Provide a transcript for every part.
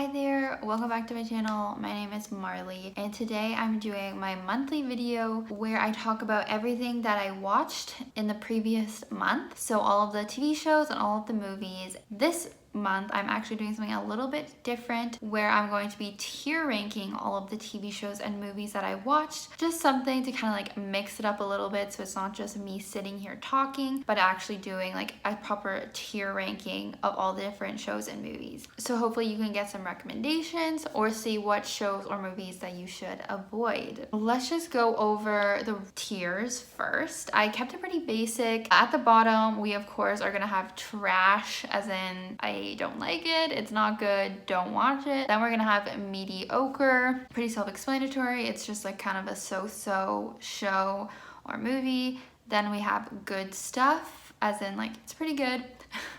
Hi there, welcome back to my channel. My name is Marley and today I'm doing my monthly video where I talk about everything that I watched in the previous month. So all of the TV shows and all of the movies. This month I'm actually doing something a little bit different where I'm going to be tier ranking all of the TV shows and movies that I watched. Just something to kind of like mix it up a little bit so it's not just me sitting here talking, but actually doing like a proper tier ranking of all the different shows and movies. So hopefully you can get some recommendations or see what shows or movies that you should avoid. Let's just go over the tiers first. I kept it pretty basic. At the bottom, we of course are gonna have trash, as in I don't like it, it's not good, don't watch it. Then we're gonna have mediocre, pretty self-explanatory. It's just like kind of a so-so show or movie. Then we have good stuff, as in like it's pretty good.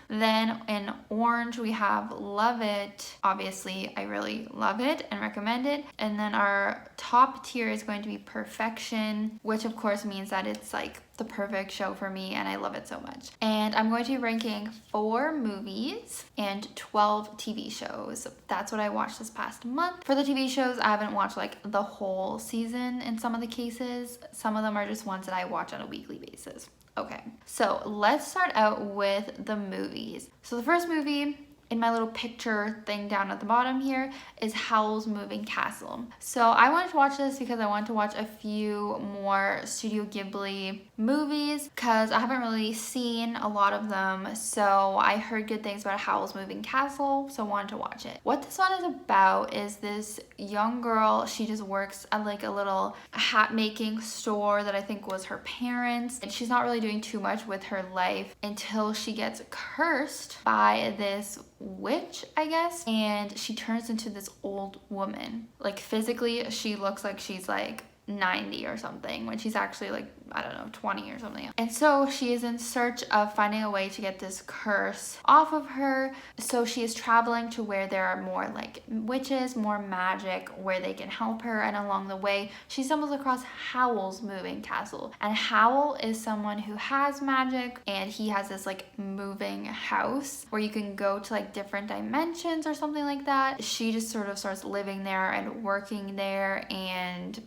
Then in orange we have love it. Obviously I really love it and recommend it. And then our top tier is going to be perfection, which of course means that it's like the perfect show for me and I love it so much. And I'm going to be ranking 4 movies and 12 TV shows. That's what I watched this past month. For the TV shows, I haven't watched like the whole season in some of the cases. Some of them are just ones that I watch on a weekly basis. Okay, so let's start out with the movies. So the first movie in my little picture thing down at the bottom here is Howl's Moving Castle. So I wanted to watch this because I wanted to watch a few more Studio Ghibli movies because I haven't really seen a lot of them. So I heard good things about Howl's Moving Castle, so I wanted to watch it. What this one is about is this young girl, she just works at like a little hat making store that I think was her parents. And she's not really doing too much with her life until she gets cursed by this witch, I guess, and she turns into this old woman. Like physically she looks like she's like 90 or something when she's actually like, I don't know, 20 or something. And so she is in search of finding a way to get this curse off of her. So she is traveling to where there are more like witches, more magic, where they can help her. And along the way, she stumbles across Howl's Moving Castle. And Howl is someone who has magic, and he has this like moving house where you can go to like different dimensions or something like that. She just sort of starts living there and working there and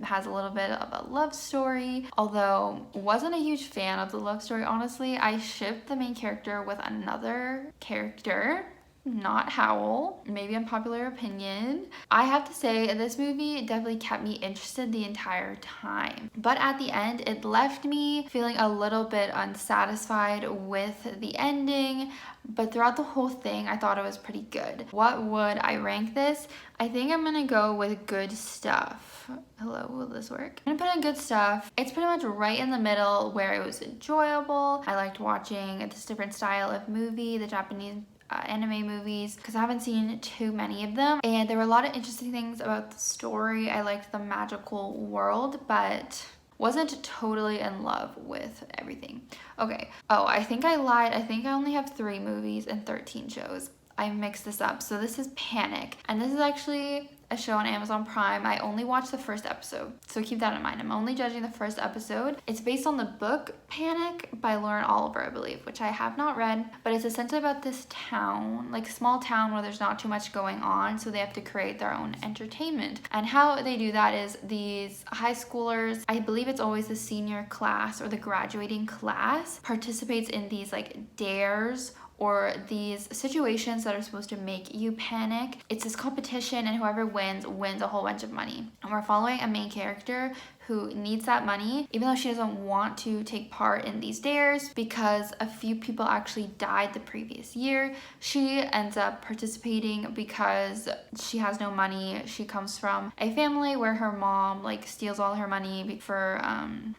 has a little bit of a love story, although wasn't a huge fan of the love story, honestly. I shipped the main character with another character, not Howl. Maybe unpopular opinion. I have to say this movie definitely kept me interested the entire time, but at the end it left me feeling a little bit unsatisfied with the ending. But throughout the whole thing, I thought it was pretty good. What would I rank this? I think I'm gonna go with good stuff. Hello, will this work? I'm gonna put in good stuff. It's pretty much right in the middle where it was enjoyable. I liked watching this different style of movie, the Japanese anime movies, because I haven't seen too many of them. And there were a lot of interesting things about the story. I liked the magical world, but wasn't totally in love with everything. Okay. Oh, I think I lied. I think I only have 3 movies and 13 shows. I mixed this up. So this is Panic. And this is actually a show on Amazon Prime. I only watched the first episode, so keep that in mind. I'm only judging the first episode. It's based on the book Panic by Lauren Oliver, I believe, which I have not read, but it's essentially about this town, like small town where there's not too much going on, so they have to create their own entertainment. And how they do that is these high schoolers, I believe it's always the senior class or the graduating class, participates in these like dares or these situations that are supposed to make you panic. It's this competition, and whoever wins a whole bunch of money. And we're following a main character who needs that money, even though she doesn't want to take part in these dares because a few people actually died the previous year. She ends up participating because she has no money. She comes from a family where her mom like steals all her money for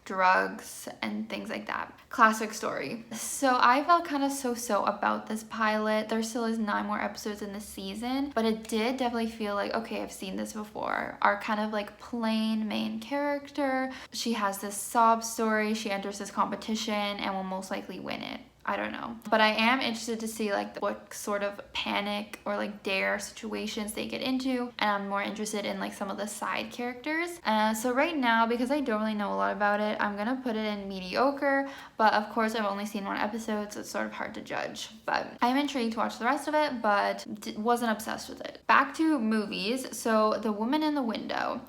drugs and things like that. Classic story. So I felt kind of so-so about this pilot. There still is 9 more episodes in the season, but it did definitely feel like, okay, I've seen this before. Our kind of like plain main character, she has this sob story. She enters this competition and will most likely win it. I don't know. But I am interested to see like what sort of panic or like dare situations they get into. And I'm more interested in like some of the side characters. So right now, because I don't really know a lot about it, I'm gonna put it in mediocre. But of course, I've only seen 1 episode, so it's sort of hard to judge. But I'm intrigued to watch the rest of it, but wasn't obsessed with it. back to movies. So The Woman in the Window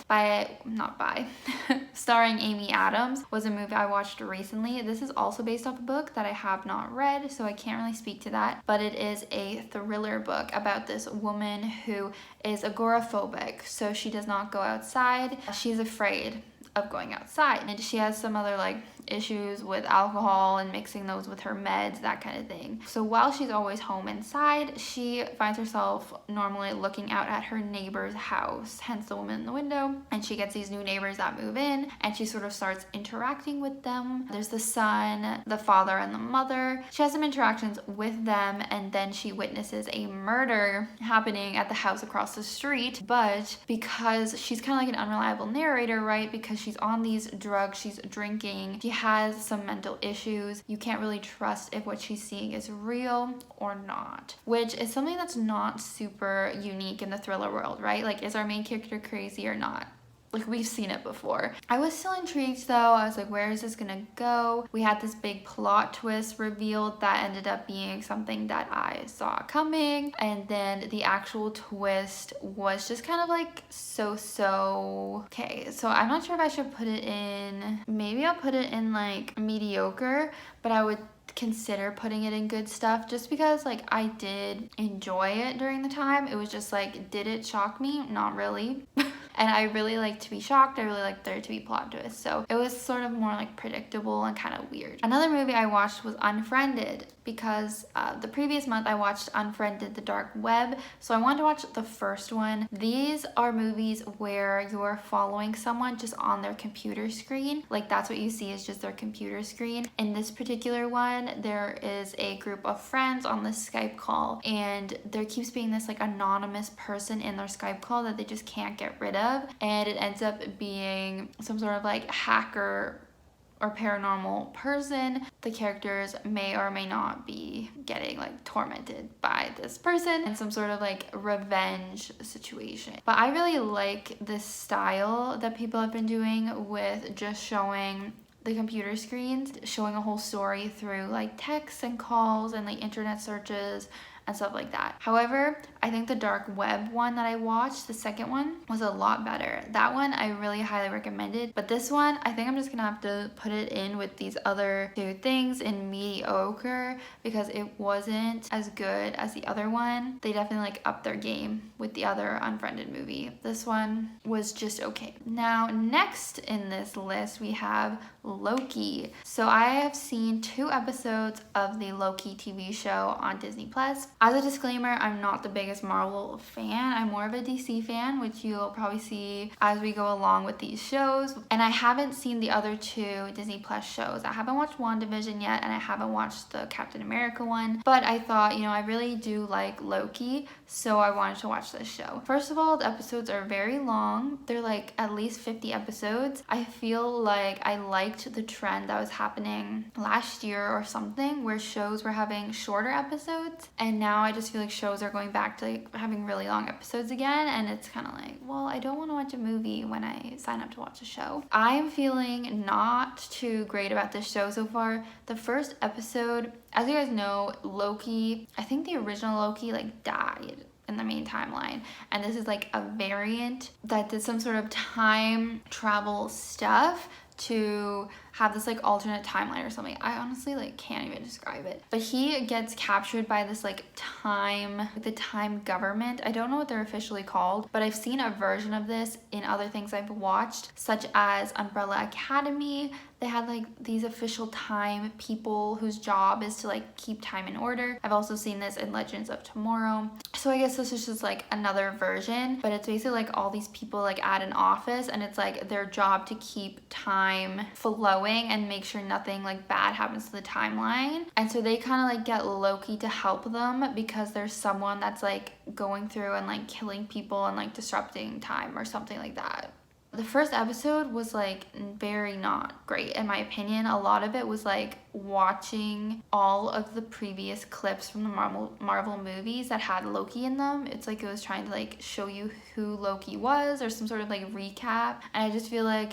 starring Amy Adams was a movie I watched recently. This is also based off a book that I have not read, so I can't really speak to that, but it is a thriller book about this woman who is agoraphobic, so she does not go outside. She's afraid of going outside, and she has some other like issues with alcohol and mixing those with her meds, that kind of thing. So while she's always home inside, she finds herself normally looking out at her neighbor's house, hence The Woman in the Window, and she gets these new neighbors that move in, and she sort of starts interacting with them. There's the son, the father, and the mother. She has some interactions with them, and then she witnesses a murder happening at the house across the street, but because she's kind of like an unreliable narrator, right, because she's on these drugs, she's drinking, she has some mental issues, you can't really trust if what she's seeing is real or not, which is something that's not super unique in the thriller world, right? Like, is our main character crazy or not? Like, we've seen it before. I was still intrigued though. I was like, where is this gonna go? We had this big plot twist revealed that ended up being something that I saw coming. And then the actual twist was just kind of like so. Okay, so I'm not sure if I should put it in, maybe I'll put it in like mediocre, but I would consider putting it in good stuff just because like I did enjoy it during the time. It was just like, did it shock me? Not really. And I really like to be shocked. I really like there to be plot twists. So it was sort of more like predictable and kind of weird. Another movie I watched was Unfriended because the previous month I watched Unfriended, The Dark Web. So I wanted to watch the first one. These are movies where you're following someone just on their computer screen. Like, that's what you see is just their computer screen. In this particular one, there is a group of friends on this Skype call, and there keeps being this like anonymous person in their Skype call that they just can't get rid of. And it ends up being some sort of like hacker or paranormal person. The characters may or may not be getting like tormented by this person and some sort of like revenge situation. But I really like this style that people have been doing with just showing the computer screens, showing a whole story through like texts and calls and like internet searches and stuff like that. However, I think the Dark Web one that I watched, the second one, was a lot better. That one I really highly recommended, but this one, I think I'm just gonna have to put it in with these other two things in mediocre because it wasn't as good as the other one. They definitely like upped their game with the other Unfriended movie. This one was just okay. Now, next in this list, we have Loki. So I have seen 2 episodes of the Loki TV show on Disney+. As a disclaimer, I'm not the biggest Marvel fan. I'm more of a DC fan, which you'll probably see as we go along with these shows. And I haven't seen the other 2 Disney Plus shows. I haven't watched WandaVision yet, and I haven't watched the Captain America one. But I thought, you know, I really do like Loki, so I wanted to watch this show. First of all, the episodes are very long. They're like at least 50 episodes. I feel like I liked the trend that was happening last year or something, where shows were having shorter episodes, and now I just feel like shows are going back to like having really long episodes again, and it's kind of like, well, I don't want to watch a movie when I sign up to watch a show. I am feeling not too great about this show so far. The first episode, as you guys know, Loki, I think the original Loki like died in the main timeline, and this is like a variant that did some sort of time travel stuff to have this like alternate timeline or something. I honestly like can't even describe it. But he gets captured by this like the time government. I don't know what they're officially called, but I've seen a version of this in other things I've watched, such as Umbrella Academy. They had like these official time people whose job is to like keep time in order. I've also seen this in Legends of Tomorrow. So I guess this is just like another version, but it's basically like all these people like at an office, and it's like their job to keep time flowing and make sure nothing like bad happens to the timeline. And so they kind of like get Loki to help them because there's someone that's like going through and like killing people and like disrupting time or something like that. The first episode was like very not great in my opinion. A lot of it was like watching all of the previous clips from the Marvel movies that had Loki in them. It's like it was trying to like show you who Loki was or some sort of like recap, and I just feel like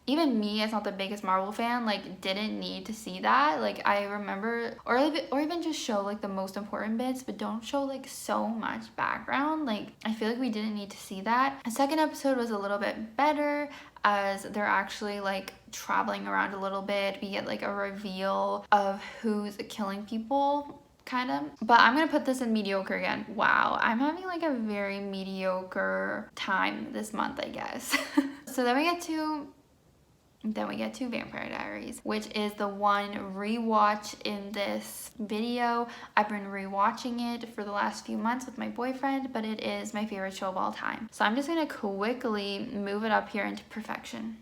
even me, as not the biggest Marvel fan, like didn't need to see that. Like I remember, or even just show like the most important bits, but don't show like so much background. Like I feel like we didn't need to see that. The second episode was a little bit better, as they're actually like traveling around a little bit. We get like a reveal of who's killing people, kind of. But I'm gonna put this in mediocre again. Wow, I'm having like a very mediocre time this month, I guess. So then we get to Vampire Diaries, which is the one rewatch in this video. I've been rewatching it for the last few months with my boyfriend, but it is my favorite show of all time. So I'm just gonna quickly move it up here into perfection.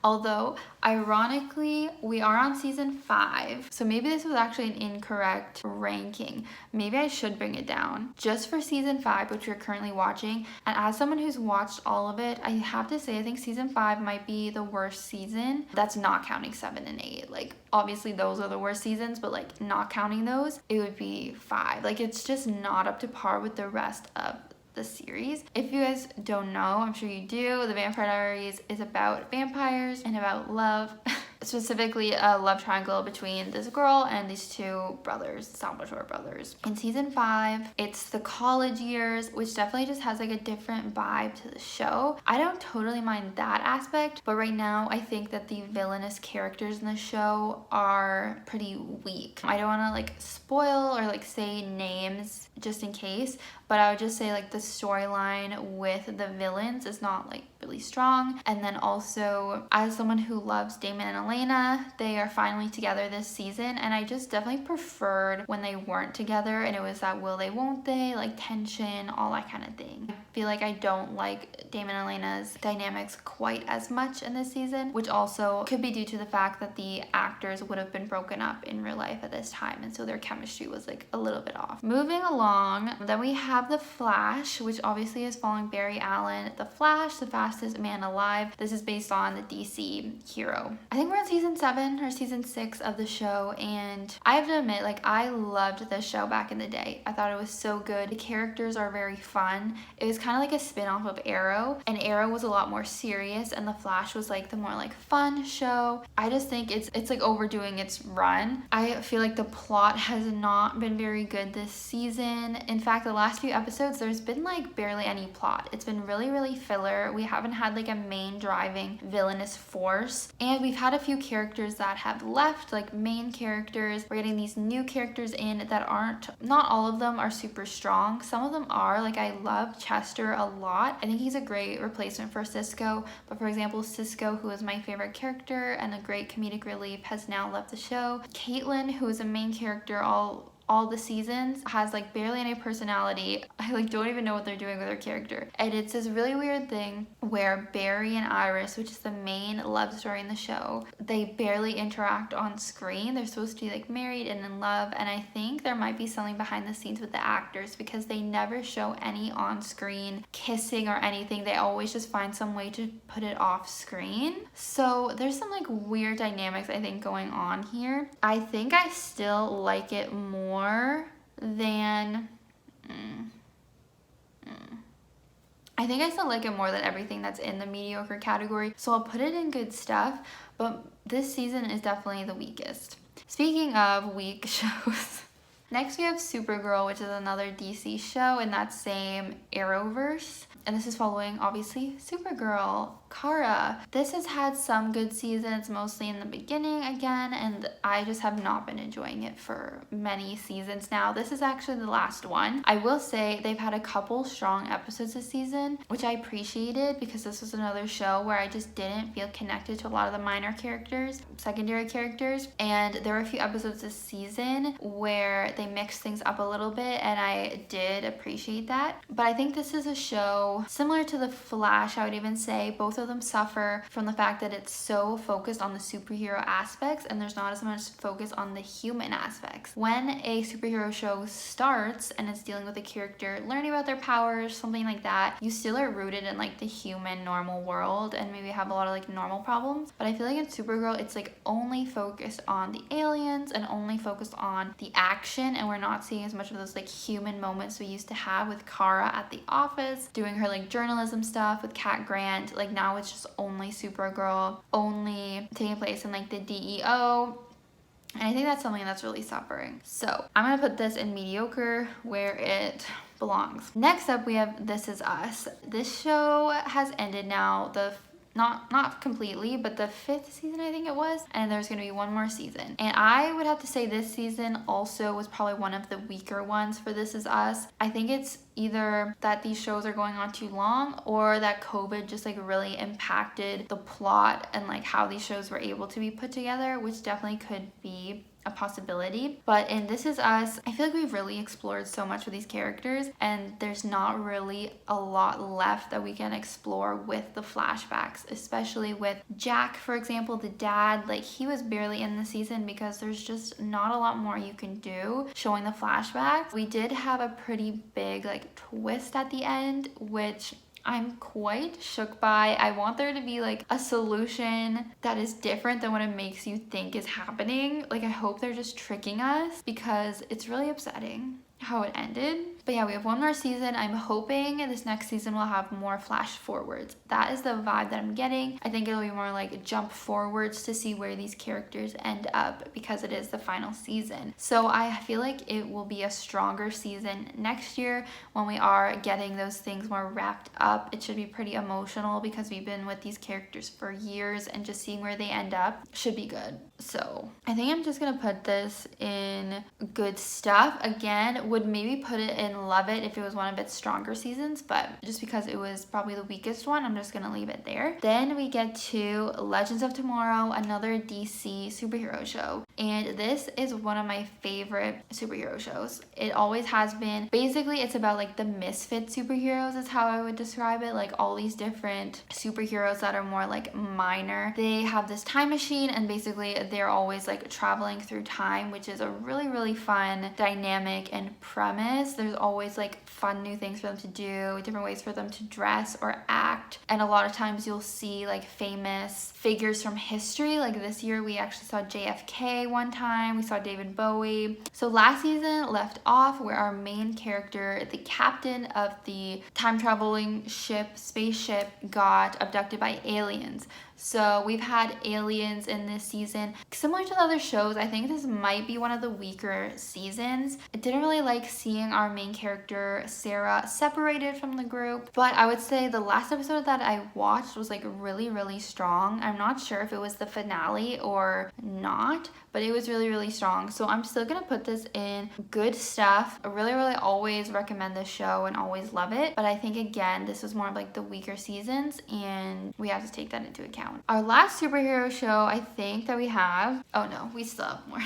Although, ironically, we are on season 5, so maybe this was actually an incorrect ranking. Maybe I should bring it down just for season 5, which we're currently watching. And as someone who's watched all of it, I have to say I think season 5 might be the worst season. That's not counting 7 and 8. Like, obviously those are the worst seasons, but like not counting those, it would be 5. Like, it's just not up to par with the rest of the series. If you guys don't know, I'm sure you do, the Vampire Diaries is about vampires and about love. Specifically a love triangle between this girl and these two brothers, Salvatore brothers. In season 5, it's the college years, which definitely just has like a different vibe to the show. I don't totally mind that aspect, but right now I think that the villainous characters in the show are pretty weak. I don't want to like spoil or like say names just in case, but I would just say like the storyline with the villains is not like really strong. And then also, as someone who loves Damon and Elena, they are finally together this season, and I just definitely preferred when they weren't together and it was that will they won't they, like tension, all that kind of thing. I feel like I don't like Damon and Elena's dynamics quite as much in this season, which also could be due to the fact that the actors would have been broken up in real life at this time, and so their chemistry was like a little bit off. Moving along, then we have The Flash, which obviously is following Barry Allen. The Flash, the fastest man alive. This is based on the DC hero. I think we're on season 7 or season 6 of the show, and I have to admit, like, I loved this show back in the day. I thought it was so good. The characters are very fun. It was kind of like a spin-off of Arrow, and Arrow was a lot more serious, and The Flash was like the more like fun show. I just think it's like overdoing its run. I feel like the plot has not been very good this season. In fact, the last few episodes, there's been like barely any plot. It's been really filler. We haven't had like a main driving villainous force, and we've had a few characters that have left, like main characters. We're getting these new characters in that aren't, not all of them are super strong. Some of them are. Like, I love Chester a lot. I think he's a great replacement for Cisco, but for example, Cisco, who is my favorite character and a great comedic relief, has now left the show. Caitlin, who is a main character all the seasons, has like barely any personality. I like don't even know what they're doing with her character. And it's this really weird thing where Barry and Iris, which is the main love story in the show, they barely interact on screen. They're supposed to be like married and in love, and I think there might be something behind the scenes with the actors because they never show any on-screen kissing or anything. They always just find some way to put it off screen. So there's some like weird dynamics I think going on here. I think I still like it more than I think I still like it more than everything that's in the mediocre category, so I'll put it in good stuff, but this season is definitely the weakest. Speaking of weak shows, next we have Supergirl, which is another DC show in that same Arrowverse, and this is following obviously Supergirl, Kara. This has had some good seasons, mostly in the beginning again, and I just have not been enjoying it for many seasons now. This is actually the last one. I will say they've had a couple strong episodes this season, which I appreciated because this was another show where I just didn't feel connected to a lot of the minor characters, secondary characters, and there were a few episodes this season where they mixed things up a little bit, and I did appreciate that. But I think this is a show similar to The Flash, I would even say. Both of them suffer from the fact that it's so focused on the superhero aspects and there's not as much focus on the human aspects. When a superhero show starts and it's dealing with a character learning about their powers, something like that, you still are rooted in like the human normal world and maybe have a lot of like normal problems. But I feel like in Supergirl, it's like only focused on the aliens and only focused on the action action, and we're not seeing as much of those like human moments we used to have with Kara at the office doing her like journalism stuff with Cat Grant. Like now it's just only Supergirl, only taking place in like the DEO. And I think that's something that's really suffering. So I'm gonna put this in mediocre, where it belongs. Next up, we have This Is Us. This show has ended now. Not completely, but the 5th season I think it was, and there's gonna be one more season. And I would have to say this season also was probably one of the weaker ones for This Is Us. I think it's either that these shows are going on too long, or that COVID just like really impacted the plot and like how these shows were able to be put together, which definitely could be a possibility. But in This Is Us, I feel like we've really explored so much with these characters, and there's not really a lot left that we can explore with the flashbacks, especially with Jack, for example, the dad. Like, he was barely in the season because there's just not a lot more you can do showing the flashbacks. We did have a pretty big like twist at the end, which I'm quite shook by. I want there to be like a solution that is different than what it makes you think is happening. Like, I hope they're just tricking us, because it's really upsetting how it ended. But yeah, we have one more season. I'm hoping this next season will have more flash forwards. That is the vibe that I'm getting. I think it'll be more like jump forwards to see where these characters end up, because it is the final season. So I feel like it will be a stronger season next year when we are getting those things more wrapped up. It should be pretty emotional because we've been with these characters for years, and just seeing where they end up should be good. So I think I'm just gonna put this in good stuff. Again, would maybe put it in love it if it was one of its stronger seasons, but just because it was probably the weakest one, I'm just gonna leave it there. Then we get to Legends of Tomorrow, another DC superhero show, and this is one of my favorite superhero shows. It always has been. Basically, it's about like the misfit superheroes is how I would describe it. Like all these different superheroes that are more like minor. They have this time machine, and basically they're always like traveling through time, which is a really fun dynamic and premise. There's always like fun new things for them to do, different ways for them to dress or act, and a lot of times you'll see like famous figures from history. Like this year we actually saw JFK one time, we saw David Bowie. So last season left off where our main character, the captain of the time traveling spaceship, got abducted by aliens. So we've had aliens in this season. Similar to the other shows, I think this might be one of the weaker seasons. I didn't really like seeing our main character, Sarah, separated from the group, but I would say the last episode that I watched was like really strong. I'm not sure if it was the finale or not, but it was really strong. So I'm still gonna put this in good stuff. I really always recommend this show and always love it, but I think again this was more of like the weaker seasons, and we have to take that into account. Our last superhero show I think that we have, oh no, we still have more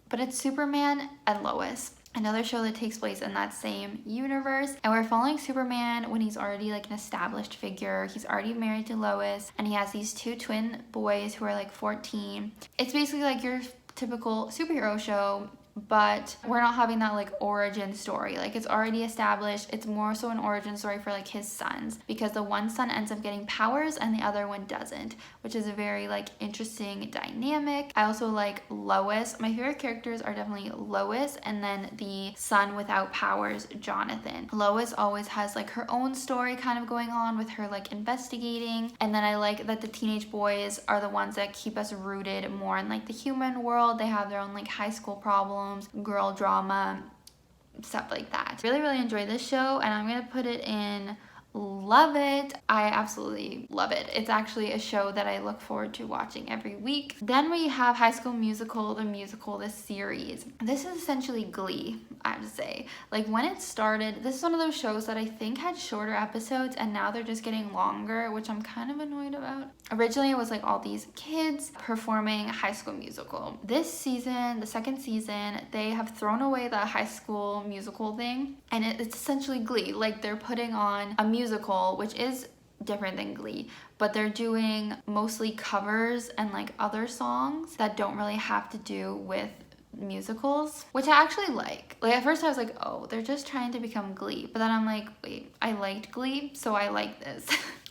but it's Superman and Lois, another show that takes place in that same universe, and we're following Superman when he's already like an established figure. He's already married to Lois, and he has these 2 twin boys who are like 14. It's basically like your typical superhero show, but we're not having that like origin story. Like it's already established. It's more so an origin story for like his sons, because the one son ends up getting powers and the other one doesn't, which is a very like interesting dynamic. I also like Lois. My favorite characters are definitely Lois and then the son without powers, Jonathan. Lois always has like her own story kind of going on with her like investigating, and then I like that the teenage boys are the ones that keep us rooted more in like the human world. They have their own like high school problems, girl drama, stuff like that. Really enjoy this show, and I'm gonna put it in love it. I absolutely love it. It's actually a show that I look forward to watching every week. Then we have High School Musical, the musical, this series. This is essentially Glee, I have to say. Like when it started, this is one of those shows that I think had shorter episodes, and now they're just getting longer, which I'm kind of annoyed about. Originally it was like all these kids performing High School Musical. This season, the second season, they have thrown away the High School Musical thing, and it's essentially Glee. Like they're putting on a musical, which is different than Glee, but they're doing mostly covers and like other songs that don't really have to do with musicals, which I actually like. Like at first I was like, oh, they're just trying to become Glee. But then I'm like, wait, I liked Glee, so I like this.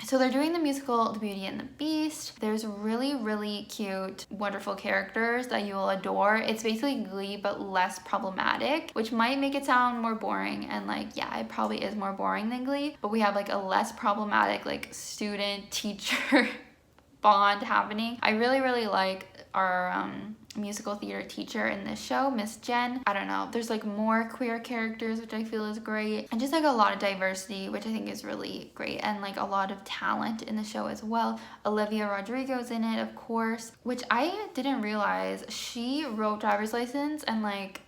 So they're doing the musical The Beauty and the Beast. There's really, really cute, wonderful characters that you will adore. It's basically Glee, but less problematic, which might make it sound more boring. And like, yeah, it probably is more boring than Glee, but we have like a less problematic like student teacher bond happening. I really, really like our musical theater teacher in this show, Miss Jen. I don't know, there's like more queer characters, which I feel is great, and just like a lot of diversity, which I think is really great, and like a lot of talent in the show as well. Olivia Rodrigo's in it, of course, which I didn't realize she wrote Driver's License and like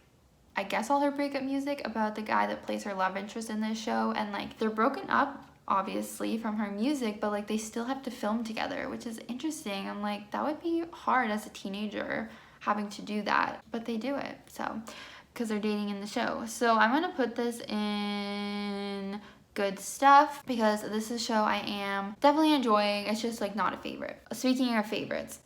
I guess all her breakup music about the guy that plays her love interest in this show, and like they're broken up obviously from her music, but like they still have to film together, which is interesting. I'm like, that would be hard as a teenager having to do that, but they do it, so because they're dating in the show. So I'm gonna put this in good stuff because this is a show I am definitely enjoying. It's just like not a favorite. Speaking of favorites,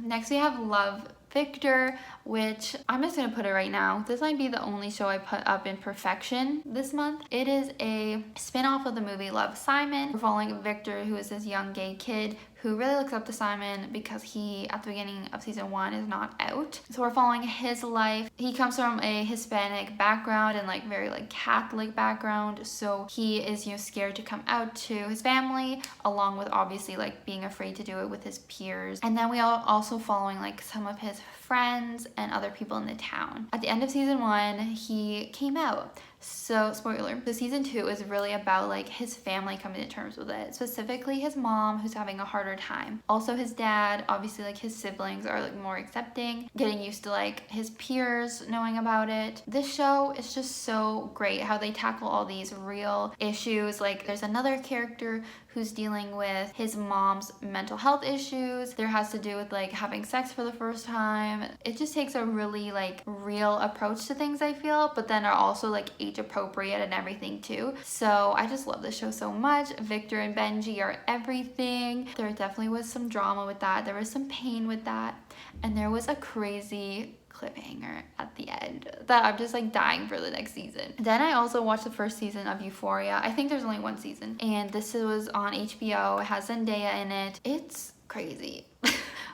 next we have Love, Victor, which I'm just gonna put it right now. This might be the only show I put up in perfection this month. It is a spin-off of the movie Love, Simon. We're following Victor, who is this young gay kid who really looks up to Simon because he, at the beginning of season 1, is not out. So we're following his life. He comes from a Hispanic background and like very like Catholic background. So he is, you know, scared to come out to his family, along with obviously like being afraid to do it with his peers. And then we are also following like some of his friends and other people in the town. At the end of season 1, he came out. So, spoiler, so season 2 is really about like his family coming to terms with it, specifically his mom, who's having a harder time. Also his dad, obviously like his siblings are like more accepting, getting used to like his peers knowing about it. This show is just so great how they tackle all these real issues. Like there's another character who's dealing with his mom's mental health issues. There has to do with like having sex for the first time. It just takes a really like real approach to things, I feel, but then are also like age appropriate and everything too. So I just love this show so much. Victor and Benji are everything. There definitely was some drama with that. There was some pain with that. And there was a crazy cliffhanger at the end that I'm just like dying for the next season. Then I also watched the first season of Euphoria. I think there's only one season, and this was on HBO. It has Zendaya in it. It's crazy.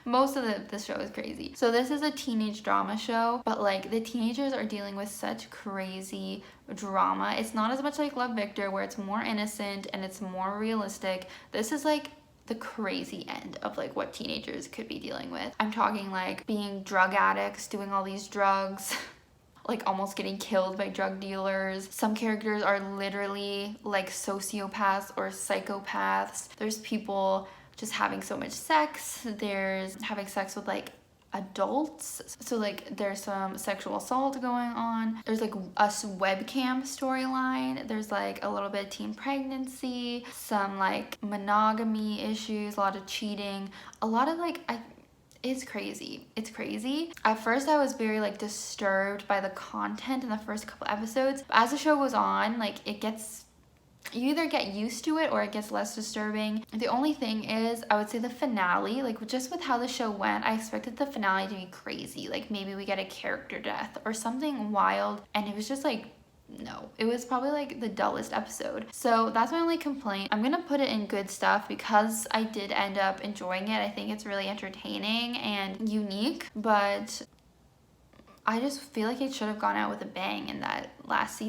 Most of the show is crazy. So this is a teenage drama show, but like the teenagers are dealing with such crazy drama. It's not as much like Love, Victor, where it's more innocent and it's more realistic. This is like the crazy end of like what teenagers could be dealing with. I'm talking like being drug addicts, doing all these drugs, like almost getting killed by drug dealers. Some characters are literally like sociopaths or psychopaths. There's people just having so much sex. There's having sex with like adults, so like there's some sexual assault going on. There's like a webcam storyline. There's like a little bit of teen pregnancy, some like monogamy issues, a lot of cheating, a lot of like it's crazy. It's crazy. At first I was very like disturbed by the content in the first couple episodes, but as the show goes on, like you either get used to it or it gets less disturbing. The only thing is, I would say the finale, like just with how the show went, I expected the finale to be crazy. Like maybe we get a character death or something wild, and it was just like, no. It was probably like the dullest episode. So that's my only complaint. I'm gonna put it in good stuff because I did end up enjoying it. I think it's really entertaining and unique, but I just feel like it should have gone out with a bang in that last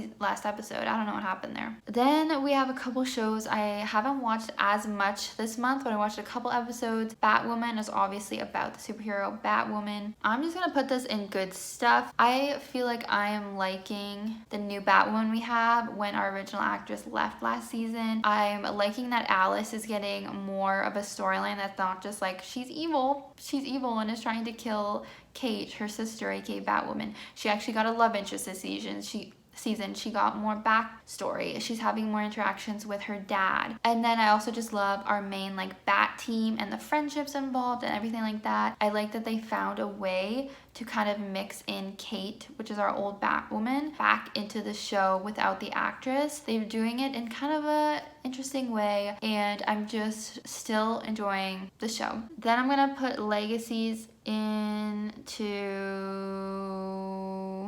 episode. I don't know what happened there. Then we have a couple shows I haven't watched as much this month, but I watched a couple episodes. Batwoman is obviously about the superhero Batwoman. I'm just gonna put this in good stuff. I feel like I am liking the new Batwoman we have when our original actress left last season. I'm liking that Alice is getting more of a storyline that's not just like she's evil and is trying to kill Kate, her sister, aka Batwoman. She actually got a love interest this season. She got more backstory. She's having more interactions with her dad. And then I also just love our main like Bat team and the friendships involved and everything like that. I like that they found a way to kind of mix in Kate, which is our old Batwoman, back into the show without the actress. They're doing it in kind of a interesting way, and I'm just still enjoying the show. Then I'm gonna put Legacies into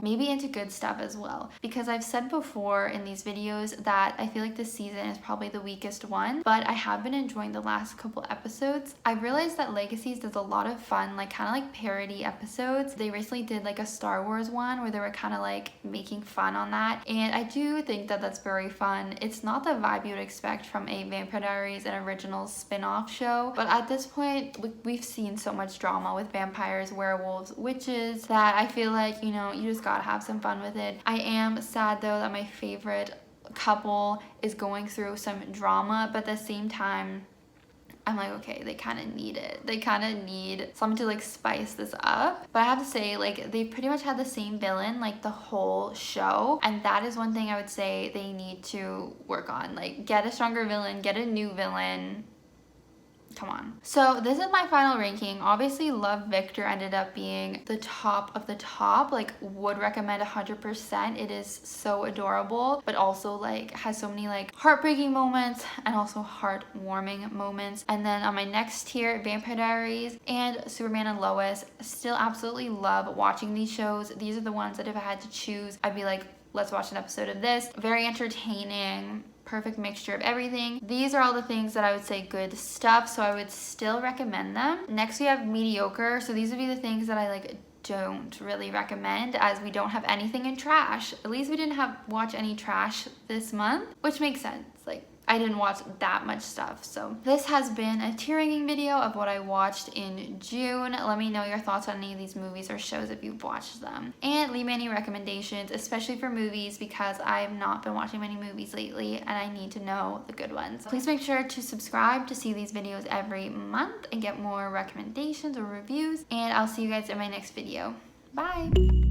maybe into good stuff as well. Because I've said before in these videos that I feel like this season is probably the weakest one, but I have been enjoying the last couple episodes. I realized that Legacies does a lot of fun, like kind of like parody episodes. They recently did like a Star Wars one where they were kind of like making fun on that, and I do think that that's very fun. It's not the vibe you would expect from a Vampire Diaries, an original spin-off show, but at this point we've seen so much drama with vampires, werewolves, witches, that I feel like, you know, you just gotta have some fun with it. I am sad though that my favorite couple is going through some drama, but at the same time I'm like, okay, they kind of need it. They kind of need something to like spice this up. But I have to say, like, they pretty much had the same villain like the whole show, and that is one thing I would say they need to work on. Like, get a stronger villain, get a new villain. Come on. So this is my final ranking. Obviously, Love Victor ended up being the top of the top. Like, would recommend 100%. It is so adorable, but also like has so many like heartbreaking moments and also heartwarming moments. And then on my next tier, Vampire Diaries and Superman and Lois. Still absolutely love watching these shows. These are the ones that if I had to choose, I'd be like, let's watch an episode of this. Very entertaining. Perfect mixture of everything. These are all the things that I would say good stuff, so I would still recommend them. Next we have mediocre, so these would be the things that I like don't really recommend, as we don't have anything in trash. At least we didn't watch any trash this month, which makes sense. Like, I didn't watch that much stuff. So this has been a tier ranking video of what I watched in June. Let me know your thoughts on any of these movies or shows if you've watched them. And leave me any recommendations, especially for movies, because I have not been watching many movies lately and I need to know the good ones. Please make sure to subscribe to see these videos every month and get more recommendations or reviews. And I'll see you guys in my next video. Bye!